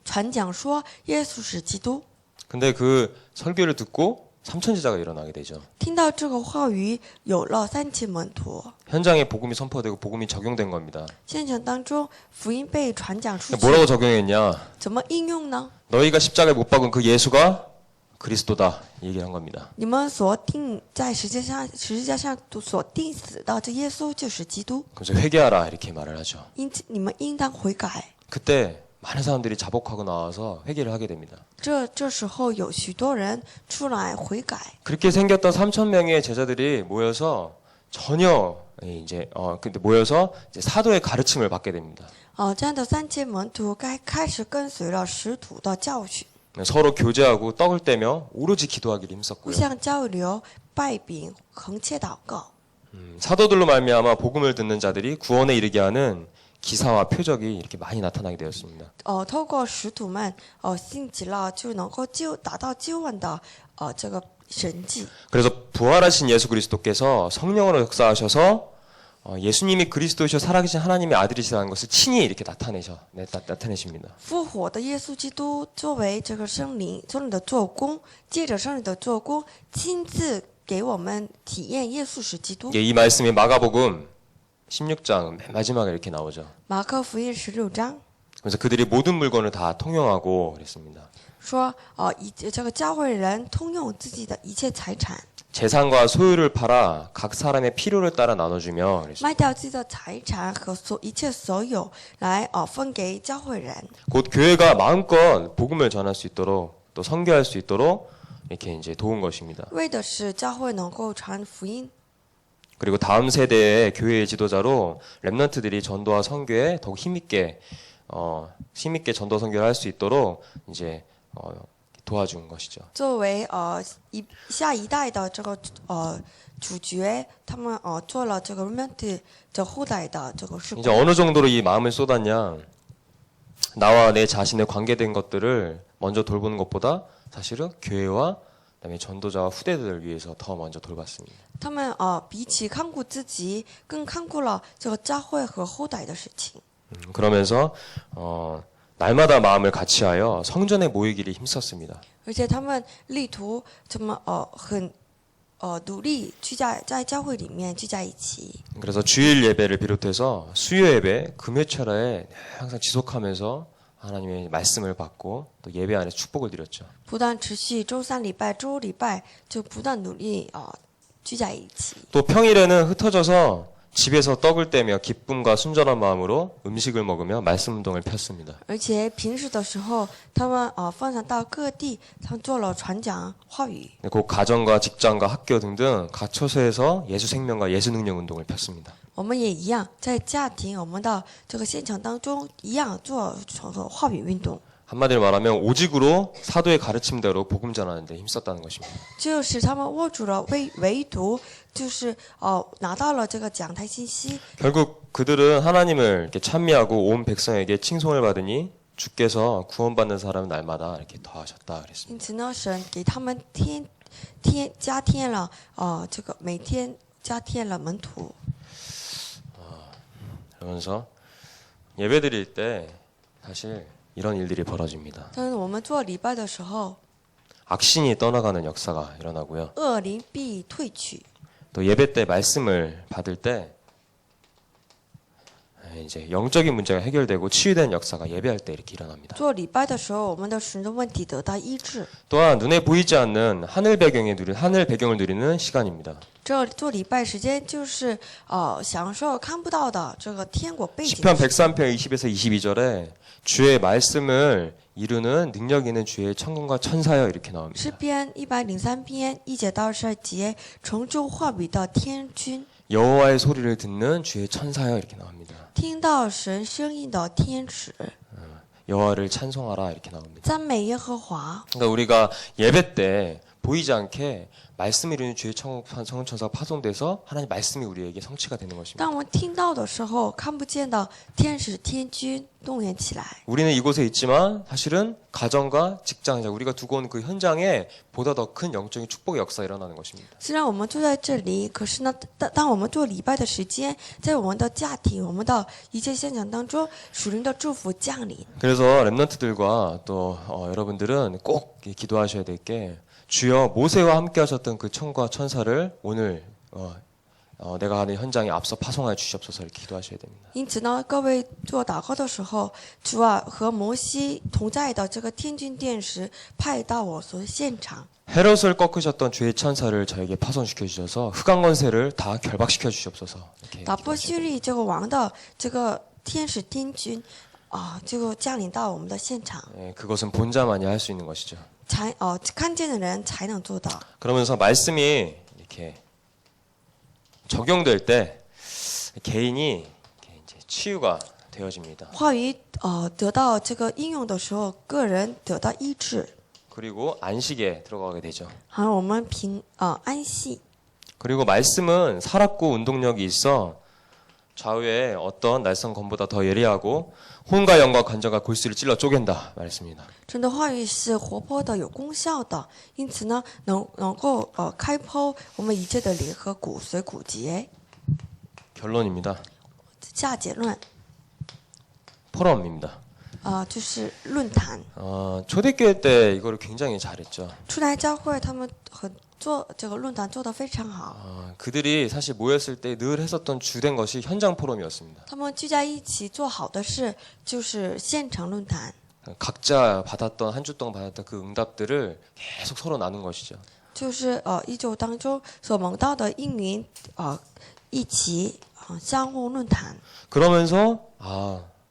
传讲说耶稣是基督。 근데 그 설교를 듣고 삼천제자가 일어나게 되죠. 听到这个话语，有了3000门徒。 현장에 복음이 선포되고 복음이 적용된 겁니다. 现场当中，福音被传讲出去， 뭐라고 적용했냐? 怎么应用呢？ 너희가 십자가에 못 박은 그 예수가 그리스도다 얘기한 겁니다. 你们所钉在十字架上所钉死的这耶稣就是基督， 그래서 회개하라 이렇게 말을 하죠. 因此你们应当悔改。 그때 많은 사람들이 자복하고 나와서 회개를 하게 됩니다. 这时候有许多人出来悔改， 그렇게 생겼던 3,000명의 제자들이 모여서 전혀 이제 근데 모여서 이제 사도의 가르침을 받게 됩니다. 这样的3000门徒开始跟随了使徒的教训， 서로 교제하고 떡을 떼며 오로지 기도하기를 互 힘썼고요. 相交流、拜饼、恒切祷告。 사도들로 말미암아 복음을 듣는 자들이 구원에 이르게 하는 기사와 표적이 이렇게 많이 나타나게 되었습니다. 透过使徒们兴起了，就能够达到救恩的这个神迹。 그래서 부활하신 예수 그리스도께서 성령으로 역사하셔서 예수님이 그리스도이셔 살아계신 하나님의 아들이시라는 것을 친히 이렇게 나타내십니다. 复活的耶稣基督作为这个圣灵的做工，借着圣灵的做工，亲自给我们体验耶稣是基督。 이 말씀이 마가복음 16장 맨 마지막에 이렇게 나오죠. 马可福音16章 그래서 그들이 모든 물건을 다 통용하고 그랬습니다. 说，这个教会人通用自己的一切财产， 재산과 소유를 팔아 각 사람의 필요를 따라 나눠주며 그랬습니다. 卖掉自己的财产和一切所有，来分给教会人。 곧 교회가 마음껏 복음을 전할 수 있도록 또 선교할 수 있도록 이렇게 이제 도운 것입니다. 为的是教会能够传福音， 그리고 다음 세대의 교회의 지도자로 렘넌트들이 전도와 선교에 더욱 힘있게 전도 선교를 할 수 있도록 이제 도와준 것이죠. 作为下一代的这个主角，他们做了这个 remnant 的后代的这个事 이제 工。 어느 정도로 이 마음을 쏟았냐? 나와 내 자신에 관계된 것들을 먼저 돌보는 것보다 사실은 교회와 그다음에 전도자와 후대들을 위해서 더 먼저 돌봤습니다. 他们比起看顾自己，更看顾了这个教会和后代的事情。 그러면서 날마다 마음을 같이하여 성전에 모이기를 힘썼습니다. 而且他们力图这么很努力在教会里面聚在一起。 그래서 주일 예배를 비롯해서 수요 예배, 금요철에 항상 지속하면서 하나님의 말씀을 받고 또 예배 안에 축복을 드렸죠. 不断持续周三礼拜、周礼拜就不断努力聚在一起。 또 평일에는 흩어져서 집에서 떡을 떼며 기쁨과 순전한 마음으로 음식을 먹으며 말씀 운동을 폈습니다. 而且平时的时候，他们分散到各地，他们做了传讲话语。 곧 가정과 직장과 학교 등등 각 처소에서 예수 생명과 예수 능력 운동을 폈습니다. 我们也一样，在家庭我们的这个现场当中，一样做话语运动。 한마디로 말하면 오직으로 사도의 가르침대로 복음 전하는 데 힘썼다는 것입니다. 就是他们握住了唯独，就是拿到了这个讲台信息。 결국 그들은 하나님을 이렇게 찬미하고 온 백성에게 칭송을 받으니 주께서 구원받는 사람은 날마다 이렇게 더하셨다 그랬습니다. 因此呢，神给他们加添了这个每天加添了门徒。 그러면서 예배드릴 때 사실 이런 일들이 벌어집니다. 但是我们做礼拜的时候， 악신이 떠나가는 역사가 일어나고요. 恶灵必退去。 또 예배 때 말씀을 받을 때 이제 영적인 문제가 해결되고 치유된 역사가 예배할 때 이렇게 일어납니다. 做礼拜的时候，我们的神的问题得到医治。 또한 눈에 보이지 않는 하늘 배경을 누리는 시간입니다. 这做礼拜时间就是享受看不到的这个天国背景。 시편 103편 20에서 22절에 주의 말씀을 이루는 능력 있는 주의 천군과 천사여 이렇게 나옵니다. 诗篇103篇1节到12节，成就话语的天君， 여호와의 소리를 듣는 주의 천사여 이렇게 나옵니다. 听到神声音的天使， 여호와를 찬송하라 이렇게 나옵니다. 赞美耶和华。 그러니까 우리가 예배 때 보이지 않게 말씀을 이루는 주의 천사가 파송돼서 하나님 말씀이 우리에게 성취가 되는 것입니다. 当我们听到的时候，看不见的天使天君动员起来。 우리는 이곳에 있지만 사실은 가정과 직장, 우리가 두고 온 그 현장에 보다 더 큰 영적인 축복의 역사가 일어나는 것입니다. 虽然我们坐在这里，可是呢，当我们做礼拜的时间，在我们的家庭、我们的一切现场当中，属灵的祝福降临。 그래서 렘넌트들과 또 여러분들은 꼭 기도하셔야 될 게 주여 모세와 함께 하셨던 그 천과 천사를 오늘 내가 가는 현장에 앞서 파송하여 주시옵소서 이렇게 기도하셔야 됩니다. 因此呢，各位做祷告的时候，主啊，和摩西同在的这个天君殿使派到我所现场。 헤롯을 꺾으셨던 주의 천사를 저에게 파손시켜 주셔서 흑암 권세를 다 결박시켜 주시옵소서. 이렇게 打破 기도하셔야 叙利这个王的这个天使天君就降临到我们的现场， 그것은 본자만이 할 수 있는 것이죠. 看见的人才能做到。 그러면서 말씀이 이렇게 적용될 때 개인이 이제 치유가 되어집니다. 话语得到这个应用的时候，个人得到医治， 그리고 안식에 들어가게 되죠. 好，我们安息。 그리고 말씀은 살았고 운동력이 있어 좌우에 어떤 날선 검보다 더 예리하고 혼과 영과 관절과 골수를 찔러 쪼갠다 말했습니다. 神的话语是活泼的、有功效的，因此呢，能够开剖我们一切的灵和骨髓骨节。 결론입니다. 下结论 포럼입니다. 就是论坛。 초대교회 때 이거를 굉장히 잘했죠. 初代教会他们做这个论坛做得非常好， 그들이 사실 모였을 때 늘 했었던 주된 것이 현장 포럼이었습니다. 他们聚在一起做好的事就是现场论坛， 각자 받았던 한 주 동안 받았던 그 응답들을 계속 서로 나눈 것이죠. 就是一周当中所蒙到的应允一起相互论坛， 그러면서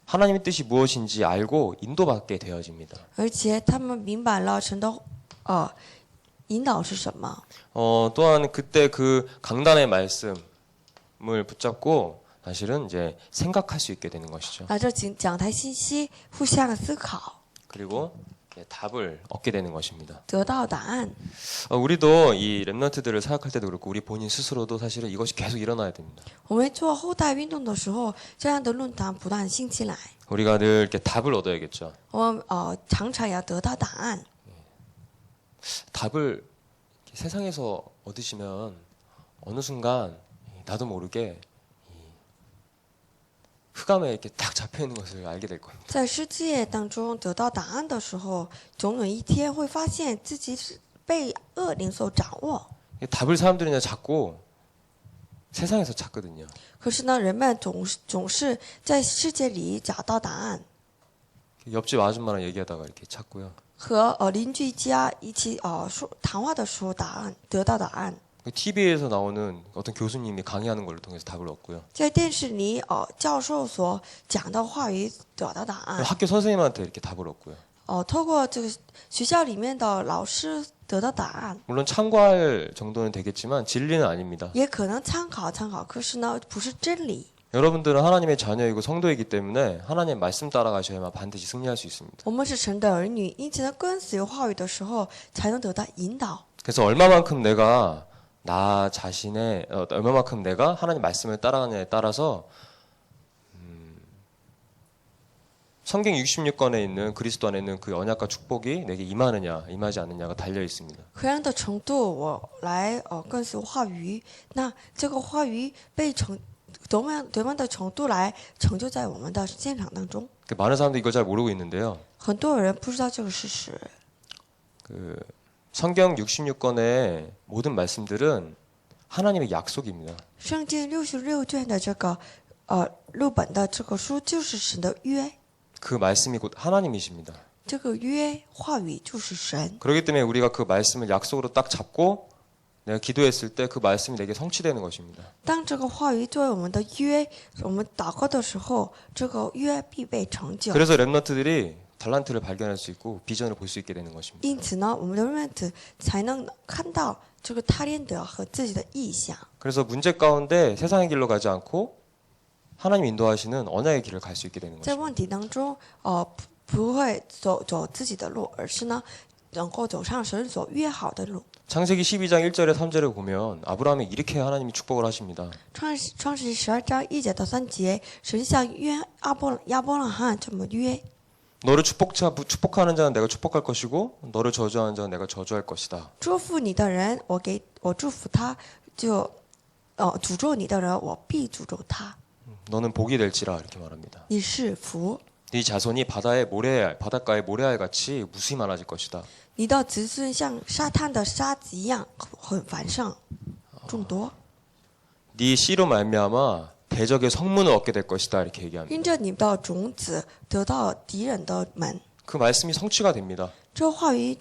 하나님의 뜻이 무엇인지 알고 인도받게 되어집니다. 而且他们明白了神的引导是什么。 또한 그때 그 강단의 말씀을 붙잡고 사실은 이제 생각할 수 있게 되는 것이죠. 这讲台信息互相思考， 그리고 답을 얻게 되는 것입니다. 得到答案。 우리도 이 렘넌트들을 생각할 때도 그렇고 우리 본인 스스로도 사실은 이것이 계속 일어나야 됩니다. 我们做后代运动的时候，这样的论坛不断兴起来， 우리가 늘 이렇게 답을 얻어야겠죠. 我们常常要得到答案。 답을 세상에서 얻으시면 어느 순간 나도 모르게 흑암에 이렇게 딱 잡혀 있는 것을 알게 될 겁니다. 在世界当中得到答案的时候，总有一天会发现自己是被恶灵所掌握。 답을 사람들이 그냥 찾고 세상에서 찾거든요. 可是呢，人们总是在世界里找到答案， 옆집 아줌마랑 얘기하다가 이렇게 찾고요. 和邻居家一起谈话的时候得到答案。 TV에서 나오는 어떤 교수님이 강의하는 걸 통해서 답을 얻고요. 在电视里教授所讲的话语得到答案。 학교 선생님한테 이렇게 답을 얻고요. 透过这个学校里面的老师得到答案， 물론 참고할 정도는 되겠지만 진리는 아닙니다. 也可能参考，可是呢，不是真理。 여러분들은 하나님의 자녀이고 성도이기 때문에 하나님의 말씀 따라가셔야만 반드시 승리할 수 있습니다. 我们是神的儿女，因此呢，跟随话语的时候，才能得到引导。 그래서 얼마만큼 내가 나 자신의 얼마만큼 내가 하나님 말씀을 따라가냐에 따라서 성경 66권에 있는 그리스도 안에 있는 그 언약과 축복이 내게 임하느냐 임하지 않느냐가 달려 있습니다. 何样的程度我来跟随话语，那这个话语被多么的程度来成就在我们的现场当中。 많은 사람들이 이걸 잘 모르고 있는데요. 很多人不知道这个事实。 그 성경 66권의 모든 말씀들은 하나님의 약속입니다. 圣经66卷的这个6本的这个书就是神的约， 그 말씀이 곧 하나님이십니다. 这个约话语就是神。 그렇기 때문에 우리가 그 말씀을 약속으로 딱 잡고 내가 기도했을 때 그 말씀이 내게 성취되는 것입니다. 当这个话语作为我们的约，我们祷告的时候，这个约必被成就。 그래서 렘넌트들이 달란트를 발견할 수 있고 비전을 볼 수 있게 되는 것입니다. 因此呢，我们的 remnant 才能看到这个他连德和自己的意向。 그래서 문제 가운데 세상의 길로 가지 않고 하나님 인도하시는 언약의 길을 갈 수 있게 되는 在 것입니다. 问题当中，不会走自己的路，而是呢，能够走上神所约好的路。 창세기 12장 1절에 3절에 보면 아브라함이 이렇게 하나님이 축복을 하십니다. 创世记12章1节到3节，神向亚伯拉罕这么约： 너를 축복하는 자는 내가 축복할 것이고 너를 저주하는 자는 내가 저주할 것이다. 祝福你的人，我祝福他；就诅咒你的人，我必诅咒他。 너는 복이 될지라 이렇게 말합니다. 你是福， 네 자손이 바닷가의 모래알 같이 무수히 많아질 것이다. 你的子孙像沙滩的沙子一样很繁盛众多。 네 씨로 말미암아 대적의 성문을 얻게 될 것이다 이렇게 얘기합니다. 因着你的种子得到敌人的门， 그 말씀이 성취가 됩니다. 这话语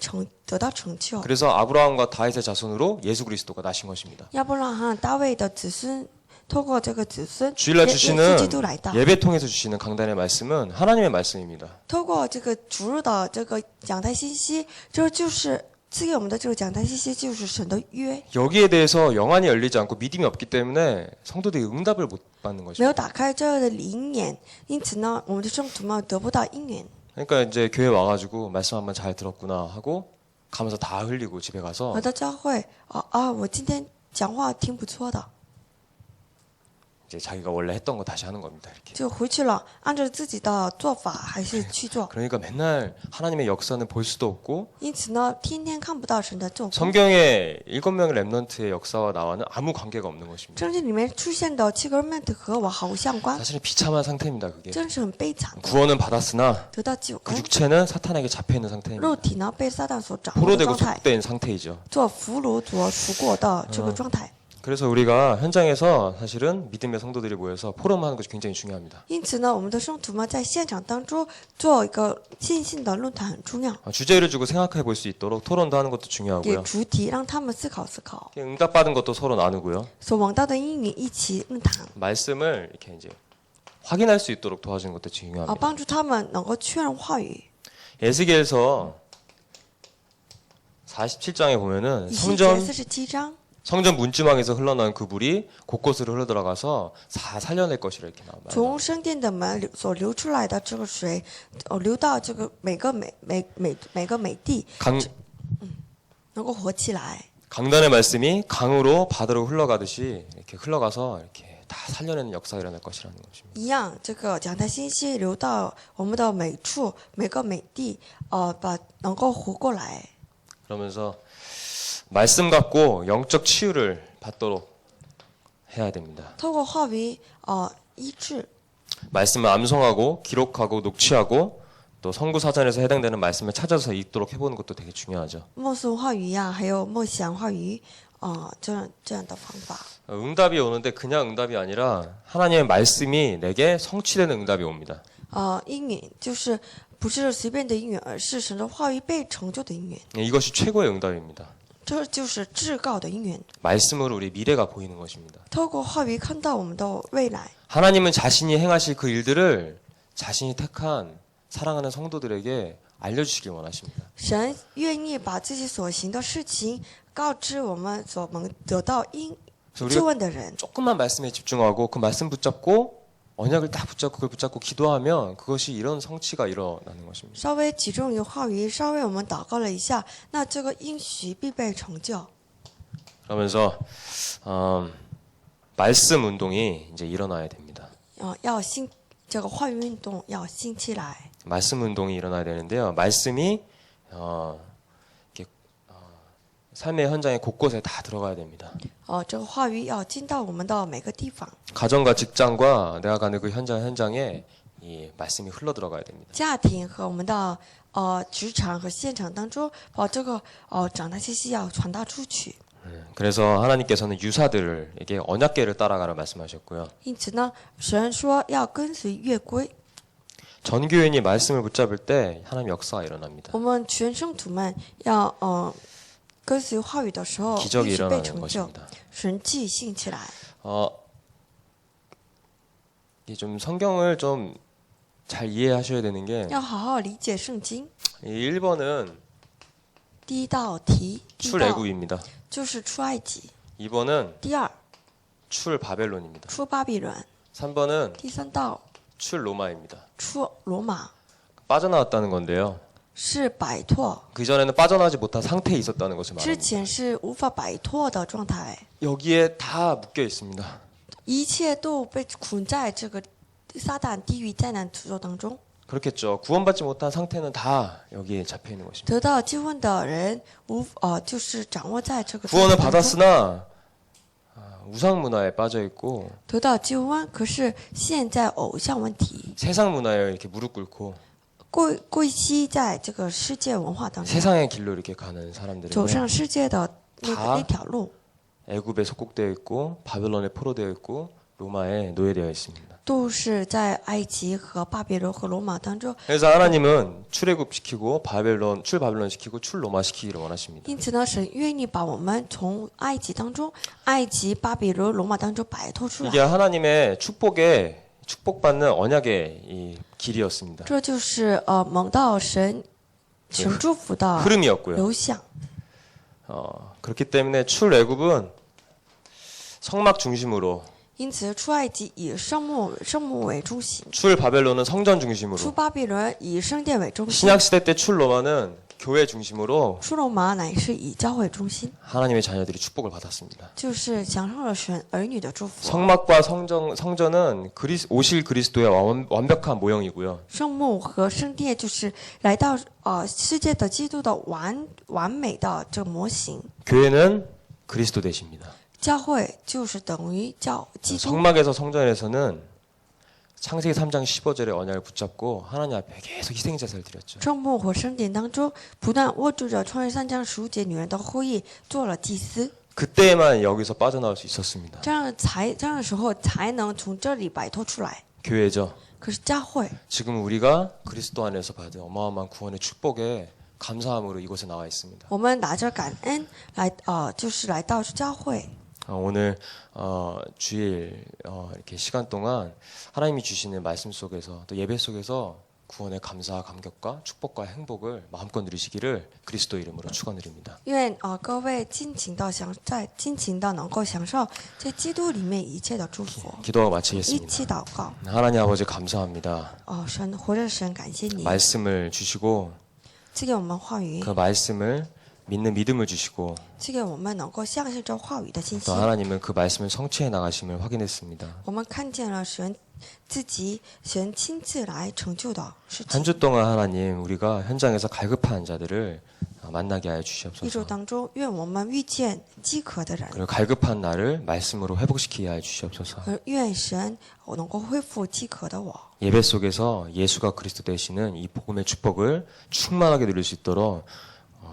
得到成就。 그래서 아브라함과 다윗의 자손으로 예수 그리스도가 나신 것입니다. 亚伯拉罕、大卫的子孙，透过这个子孙， 주일날 耶稣 주시는 基督来到。 예배 통해서 주시는 강단의 말씀은 하나님의 말씀입니다. 透过这个主日的这个讲台信息，这就是赐给我们的这个讲台信息，就是神的约。 여기에 대해서 영안이 열리지 않고 믿음이 없기 때문에 성도들이 응답을 못 받는 没 것입니다. 有打开这个的灵眼，因此呢，我们的圣徒们得不到应允。 그러니까 이제 교회 와가지고 말씀 한번 잘 들었구나 하고 가면서 다 흘리고 집에 가서 我到教会，我今天讲话挺不错的， 이제 자기가 원래 했던 거 다시 하는 겁니다. 이렇게. 就回去了，按照自己的做法还是去做。 그러니까 맨날 하나님의 역사는 볼 수도 없고 因此呢，天天看不到神的作工。 성경의 7명의 렘넌트의 역사와 나와는 아무 관계가 없는 것입니다. 圣经里面出现的7个 remnant 和我毫无相关， 사실은 비참한 상태입니다. 그게 真是很悲惨的。 구원은 받았으나 得到救 그 恩， 육체는 사탄에게 잡혀 있는 상태입니다. 肉体呢被撒旦所掌握的 포로되고 状态， 속된 상태이죠. 做俘虏所属过的这个状态。 그래서 우리가 현장에서 사실은 믿음의 성도들이 모여서 포럼하는 것이 굉장히 중요합니다. 因此呢，我们的圣徒们在现场当中做一个信心的论坛很重要， 주제를 주고 생각해 볼 수 있도록 토론도 하는 것도 给 중요하고요. 主题让他们思考思考， 응답받은 것도 서로 나누고요. 所闻到的应允一起论坛， 말씀을 이렇게 이제 확인할 수 있도록 도와주는 것도 중요합니다. 帮助他们能够确认话语。 에스겔서 47장에 보면은 以西结 성전 47章， 성전 문지방에서 흘러나온 그 물이 곳곳으로 흘러들어가서 다 살려낼 것이라 이렇게 나와요. 从圣殿的门所流出来的这个水，流到这个每个美地， 能够活起来。 강단의 말씀이 강으로 바다로 흘러가듯이 이렇게 흘러가서 이렇게 다 살려내는 역사가 일어날 것이라는 것입니다. 一样，这个讲台信息流到我们的每处每个美地，能够活过来。 그러면서 말씀 갖고 영적 치유를 받도록 해야 됩니다. 透过话语，医治， 말씀을 암송하고 기록하고 녹취하고 또 성구 사전에서 해당되는 말씀을 찾아서 읽도록 해보는 것도 되게 중요하죠. 默诵话语呀，还有默想话语，这样的方法。 응답이 오는데 그냥 응답이 아니라 하나님의 말씀이 내게 성취되는 응답이 옵니다. 应允就是不是随便的应允，而是神的话语被成就的应允， 이것이 최고의 응답입니다. 这就是至高的应允。 말씀으로 우리 미래가 보이는 것입니다. 透过话语看到我们的未来， 하나님은 자신이 행하실 그 일들을 자신이 택한 사랑하는 성도들에게 알려주시길 원하십니다. 神愿意把自己所行的事情告知我们所能得到그래서 救 우리가 恩的人。 조금만 말씀에 집중하고 그 말씀 붙잡고 언약을 딱 붙잡고 그걸 붙잡고 기도하면 그것이 이런 성취가 일어나는 것입니다. 稍微集中于话语，稍微我们祷告了一下，那这个应许必被成就。 그러면서 말씀 운동이 이제 일어나야 됩니다. 这个话语运动要兴起来。 말씀 운동이 일어나야 되는데요. 말씀이 이렇게 삶의 현장에 곳곳에 다 들어가야 됩니다. 这个话语要进到我们的每个地方， 가정과 직장과 내가 가는 그 현장에 이 말씀이 흘러 들어가야 됩니다. 家庭和我们的职场和现场当中，把这个长大信息要传达出去。 그래서 하나님께서는 유사들에게 언약궤를 따라가라 말씀하셨고요. 因此呢，神说要跟随约规。 전교인이 말씀을 붙잡을 때 하나님 역사가 일어납니다. 我们全圣徒们要跟随话语的时候， 기적이 必须被 일어나는 成就， 것입니다. 神迹兴起来。 이게 좀 성경을 좀 잘 이해하셔야 되는 게 要好好理解圣经。 1번은 第一道题，第一道 출애굽입니다. 就是出埃及； 2번은 第二 출바벨론입니다. 出巴比伦； 3번은 第三道 출로마입니다. 出罗马， 빠져나왔다는 건데요. 是摆脱。 그전에는 빠져나오지 못한 상태에 있었다는 것을 之 말합니다. 前是无法摆脱的状态， 여기에 다 묶여 있습니다. 一切都被捆在这个撒旦地狱灾难诅咒当中。 그렇겠죠. 구원받지 못한 상태는 다 여기에 잡혀 있는 것입니다. 得到救恩的人就是掌握在这个状 구원을 态当中。 받았으나 우상 문화에 빠져 있고 得到救恩，可是现在偶像问题 세상 문화에 이렇게 무릎 꿇고 归西在这个世界文化当中， 세상의 길로 이렇게 가는 走 사람들은 上世界的다 那条路， 애굽에 속국되어 있고 바벨론에 포로되어 있고 로마에 노예되어 있습니다. 都是在埃及和巴比伦和罗马当中。 그래서 하나님은 출애굽 시키고 출바벨론 시키고 출로마 시키기를 원하십니다. 因此呢，神愿意把我们从埃及当中、埃及、巴比伦、罗马当中摆脱出 이게 来。 하나님의 축복받는 언약의 이 길이었습니다. 这就是蒙到神祝福的 흐름이었고요. 流向。 그렇기 때문에 출애굽은 성막 중심으로 因此，出埃及以圣幕为中心， 출바벨론은 성전 出 중심으로 巴比伦以圣殿为中心， 신약 시대 때 출로마는 교회 중심으로 书罗马乃是以教会中心， 하나님의 자녀들이 축복을 받았습니다. 就是享受了神儿女的祝福。 성막과 성전은 오실 그리스도의 완벽한 모형이고요. 圣幕和圣殿就是来到世界的基督的完美的这个模型。 교회는 그리스도 되십니다. 教会就是等于基督。 성막에서 성전에서는 창세기 3장 15절의 언약을 붙잡고 하나님 앞에 계속 희생제사를 드렸죠. 圣幕和圣殿当中，不断握住着创世3章15节女人的后裔，做了祭司。 그때만 여기서 빠져나올 수 있었습니다. 这样的时候才能从这里摆脱出来。 교회죠. 可是教会， 지금 우리가 그리스도 안에서 받은 어마어마한 구원의 축복에 감사함으로 이곳에 나와 있습니다. 我们拿着感恩来就是来到教会。 오늘 주일 이렇게 시간 동안 하나님이 주시는 말씀 속에서 또 예배 속에서 구원의 감사와 감격과 축복과 행복을 마음껏 누리시기를 그리스도 이름으로 축원드립니다. 愿各位尽情的能够享受在基督里面一切的祝福。 기도하고 一 마치겠습니다. 起祷告。 하나님 아버지 감사합니다. 神活着的神，感谢你 말씀을 주시고 赐给我们话语 그 ， 말씀을 믿는 믿음을 주시고 赐给我们能够相信这话语的信 또 心。 하나님은 그 말씀을 성취해 나가심을 확인했습니다. 我们看见了神亲自来成就的事 한 情。 주 동안 하나님 우리가 현장에서 갈급한 자들을 만나게 하여 一周 주시옵소서. 当中，愿我们遇见饥渴的人， 그리고 갈급한 나를 말씀으로 회복시키게 하여 주시옵소서. 而愿神能够恢复饥渴的我。 예배 속에서 예수가 그리스도 되시는 이 복음의 축복을 충만하게 누릴 수 있도록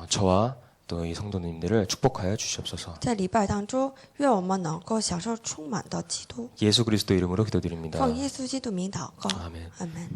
저와 또 이 성도님들을 축복하여 주시옵소서. 在礼拜当中，愿我们能够享受充满的基督。 예수 그리스도 이름으로 기도드립니다. 奉耶稣基督名祷告， 아멘. 阿门。